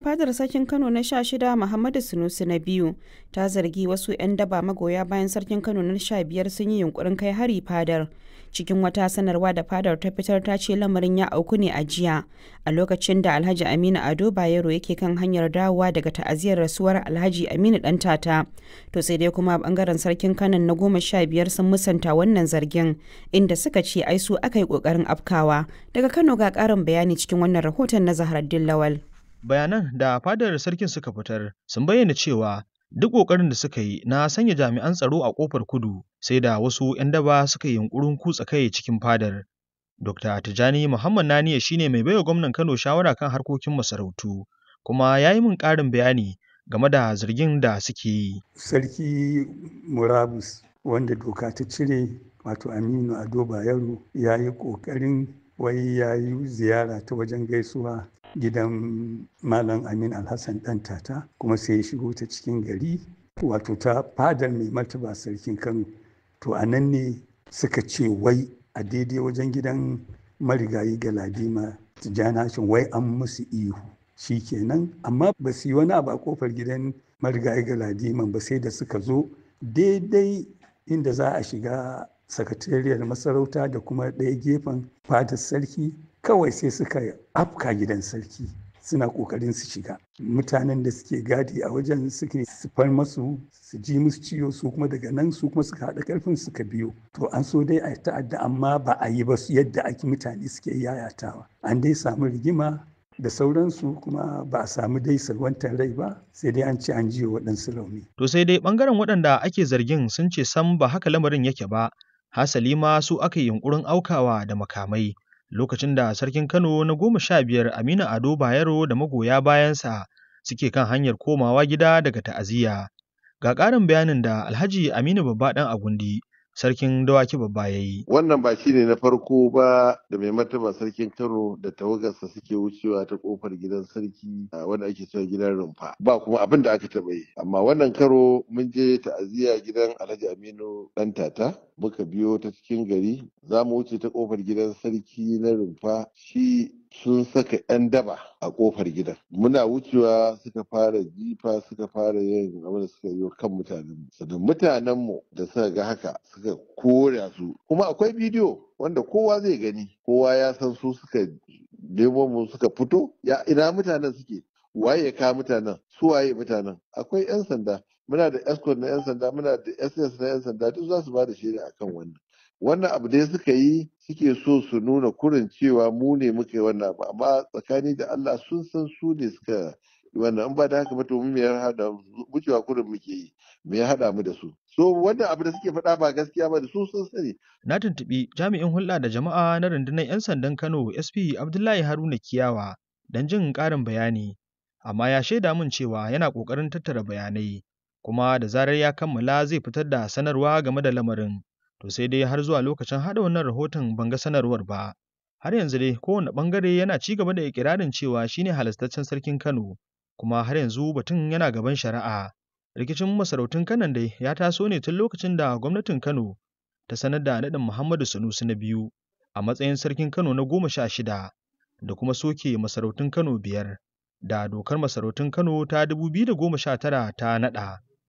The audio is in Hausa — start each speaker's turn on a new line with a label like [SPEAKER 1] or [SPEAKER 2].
[SPEAKER 1] fadar sarkin Kano na 16 Muhammadu Sunusi na biyu ta zargi wasu 'yan daba magoya bayan sarkin Kano na 15 sun yi yunkurin kai hari fadar. Cikin wata sanarwa da fadar ta fitar ta ce lamarin ya auku ne a jiya a lokacin da Alhaji Aminu Ado Bayero yake kan hanyar dawowa daga ta'aziyar rasuwar Alhaji Aminu Ɗantata. To sai dai kuma bangaren sarkin Kano na 15 sun musanta wannan zargin inda suka ce ai su aka yi kokarin afkawa. Daga Kano ga karin bayani cikin wannan rahoton na Zahraddin Lawal.
[SPEAKER 2] Bayanan da fadar sarkin suka fitar sun bayyana cewa duk ƙoƙarin da suka yi na sanya jami'an tsaro a ƙofar kudu sai da wasu 'yan daba suka yi yunƙurin kutsa kai cikin fadar. Dr. Tijjani Muhammad Naniya shine mai baiwa gwamnan Kano shawara kan harkokin masarautu kuma ya yi min ƙarin bayani game da zargin da suke yi.
[SPEAKER 3] Sarki Murabus wanda doka ta cire wato Aminu Ado Bayero ya yi ƙoƙarin ya yi ziyara ta wajen gaisuwa gidan Malam Amin Alhassan Ɗantata kuma sai ya shigo ta cikin gari wato ta fadar mai martaba sarkin Kano. To a nan ne suka ce wai a daidai wajen gidan marigayi Galadima Tijjani Hashim wai an musu ihu. Shi kenan amma ba su yi wani abu a kofar gidan marigayi Galadima ba sai da suka zo daidai inda za a shiga sakatariyar masarauta da kuma ɗaya gefen fadar sarki kawai sai suka afka gidan sarki suna ƙoƙarin su shiga. Mutanen da suke gadi a wajen suke sifar masu su ji musu ciwo su kuma daga nan su kuma suka haɗa ƙarfin suka biyo. To an so dai a ta'adda amma ba a yi ba yadda ake mutane suke yayatawa. An dai samu rigima da sauransu kuma ba a samu dai salwantar rai ba sai dai an ce an jiyo waɗansu rauni.
[SPEAKER 2] To sai dai ɓangaren waɗanda ake zargin sun ce sam ba haka lamarin yake ba. Hasali ma su aka yi yunƙurin aukawa da makamai. Lokacin da sarkin Kano na 15 Aminu Ado Bayero da magoya bayansa suke kan hanyar komawa gida daga ta'aziyya. Ga ƙarin bayanin da Alhaji Aminu Babba ɗan Agundi, sarkin Dawaki Babba ya yi.
[SPEAKER 4] Wannan ba shi ne na farko ba da mai martaba sarkin Kano da tawagarsa suke wucewa ta kofar gidan sarki wanda ake cewa gidan rumfa. Ba kuma abin da aka taɓa yi. Amma wannan karo mun je ta'aziyya gidan Alhaji Aminu Ɗantata. Muka biyo ta cikin gari za mu wuce ta kofar gidan sarki na rumfa shi sun saka 'yan daba a kofar gidan muna wucewa suka fara jifa suka fara yin abin da suka yi kan mutanenmu sannan mutanenmu da suka ga haka suka kore su kuma akwai bidiyo wanda kowa zai gani kowa ya san su suka nemo mu suka fito ya ina mutanen suke waye ya kawo mutanen su waye mutanen akwai 'yan sanda muna da escort na 'yan sanda muna da ss na 'yan sanda duk za su ba da shaida akan wannan abu dai suka yi suke so su nuna kurin cewa mu ne muka yi wannan abu amma tsakani da Allah sun san su ne suka yi wannan in ba da haka ba to mu me ya hada wucewa kurin muke yi me ya hada mu da su so wannan abu da suke faɗa ba gaskiya ba da su sun sani.
[SPEAKER 2] Na tuntuɓi jami'in hulɗa da jama'a na rundunar 'yan sandan Kano SP Abdullahi Haruna Kiyawa don jin ƙarin bayani amma ya shaida min cewa yana ƙoƙarin tattara bayanai kuma da zarar ya kammala zai fitar da sanarwa game da lamarin. To sai dai har zuwa lokacin haɗa wannan rahoton ban ga sanarwar ba. Har yanzu dai kowane ɓangare yana ci gaba da ikirarin cewa shine halastaccen sarkin Kano kuma har yanzu batun yana gaban shari'a. Rikicin masarautun Kano dai ya taso ne tun lokacin da gwamnatin Kano ta sanar da naɗin Muhammadu Sunusi na biyu a matsayin sarkin Kano na 16 da kuma soke masarautun Kano 5 da dokar masarautun Kano ta 2019 ta naɗa.